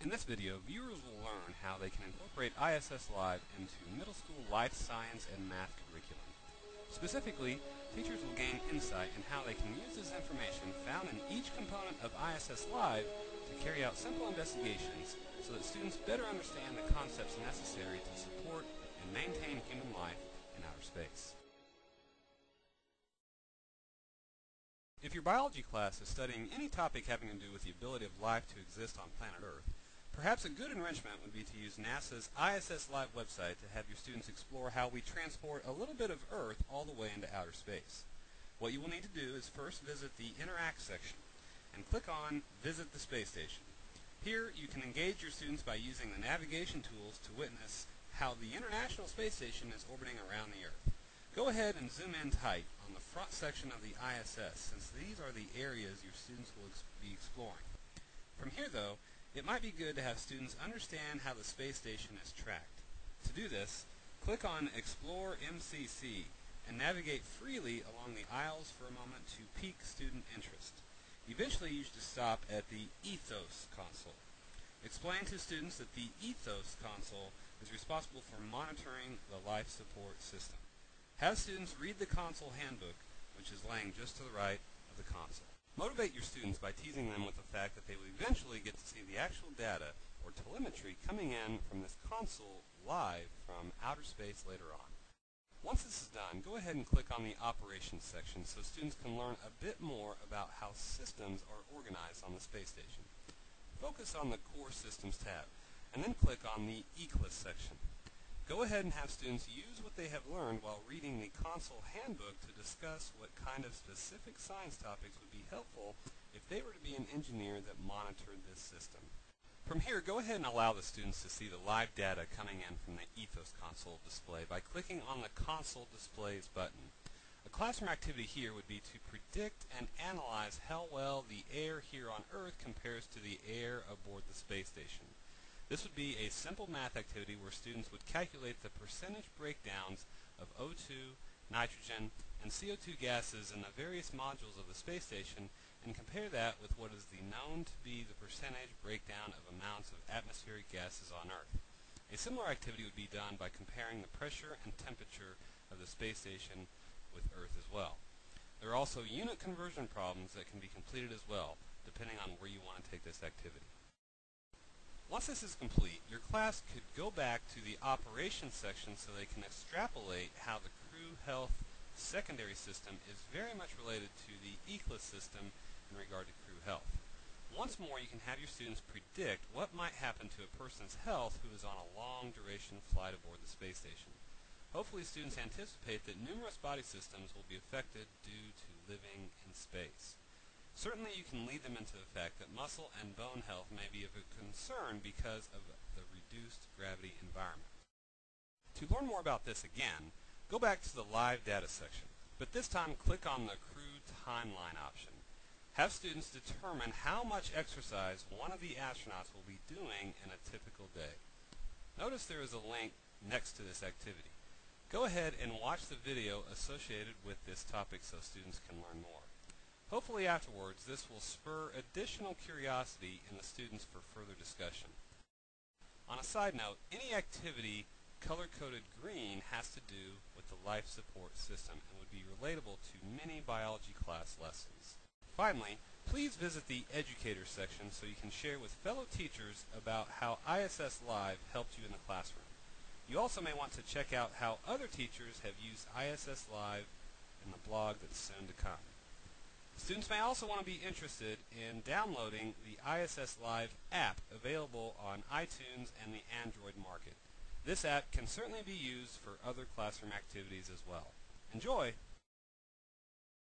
In this video, viewers will learn how they can incorporate ISS Live into middle school life science and math curriculum. Specifically, teachers will gain insight in how they can use this information found in each component of ISS Live to carry out simple investigations so that students better understand the concepts necessary to support and maintain human life in outer space. If your biology class is studying any topic having to do with the ability of life to exist on planet Earth, perhaps a good enrichment would be to use NASA's ISS Live website to have your students explore how we transport a little bit of Earth all the way into outer space. What you will need to do is first visit the Interact section and click on Visit the Space Station. Here you can engage your students by using the navigation tools to witness how the International Space Station is orbiting around the Earth. Go ahead and zoom in tight on the front section of the ISS, since these are the areas your students will be exploring. From here, though, it might be good to have students understand how the space station is tracked. To do this, click on Explore MCC and navigate freely along the aisles for a moment to pique student interest. Eventually, you should stop at the Ethos console. Explain to students that the Ethos console is responsible for monitoring the life support system. Have students read the console handbook, which is laying just to the right of the console. Motivate your students by teasing them with the fact that they will eventually get to see the actual data or telemetry coming in from this console live from outer space later on. Once this is done, go ahead and click on the Operations section so students can learn a bit more about how systems are organized on the space station. Focus on the Core Systems tab, and then click on the Eclipse section. Go ahead and have students use what they have learned while reading the console handbook to discuss what kind of specific science topics would be helpful if they were to be an engineer that monitored this system. From here, go ahead and allow the students to see the live data coming in from the Ethos console display by clicking on the Console Displays button. A classroom activity here would be to predict and analyze how well the air here on Earth compares to the air aboard the space station. This would be a simple math activity where students would calculate the percentage breakdowns of O2, nitrogen, and CO2 gases in the various modules of the space station and compare that with what is known to be the percentage breakdown of amounts of atmospheric gases on Earth. A similar activity would be done by comparing the pressure and temperature of the space station with Earth as well. There are also unit conversion problems that can be completed as well, depending on where you want to take this activity. Once this is complete, your class could go back to the Operations section so they can extrapolate how the crew health secondary system is very much related to the Eclipse system in regard to crew health. Once more, you can have your students predict what might happen to a person's health who is on a long-duration flight aboard the space station. Hopefully, students anticipate that numerous body systems will be affected due to living in space. Certainly, you can lead them into the fact that muscle and bone health may be of a concern because of the reduced gravity environment. To learn more about this again, go back to the Live Data section, but this time click on the Crew Timeline option. Have students determine how much exercise one of the astronauts will be doing in a typical day. Notice there is a link next to this activity. Go ahead and watch the video associated with this topic so students can learn more. Hopefully afterwards, this will spur additional curiosity in the students for further discussion. On a side note, any activity color-coded green has to do with the life support system and would be relatable to many biology class lessons. Finally, please visit the Educator section so you can share with fellow teachers about how ISS Live helped you in the classroom. You also may want to check out how other teachers have used ISS Live in the blog that's soon to come. Students may also want to be interested in downloading the ISS Live app available on iTunes and the Android market. This app can certainly be used for other classroom activities as well. Enjoy!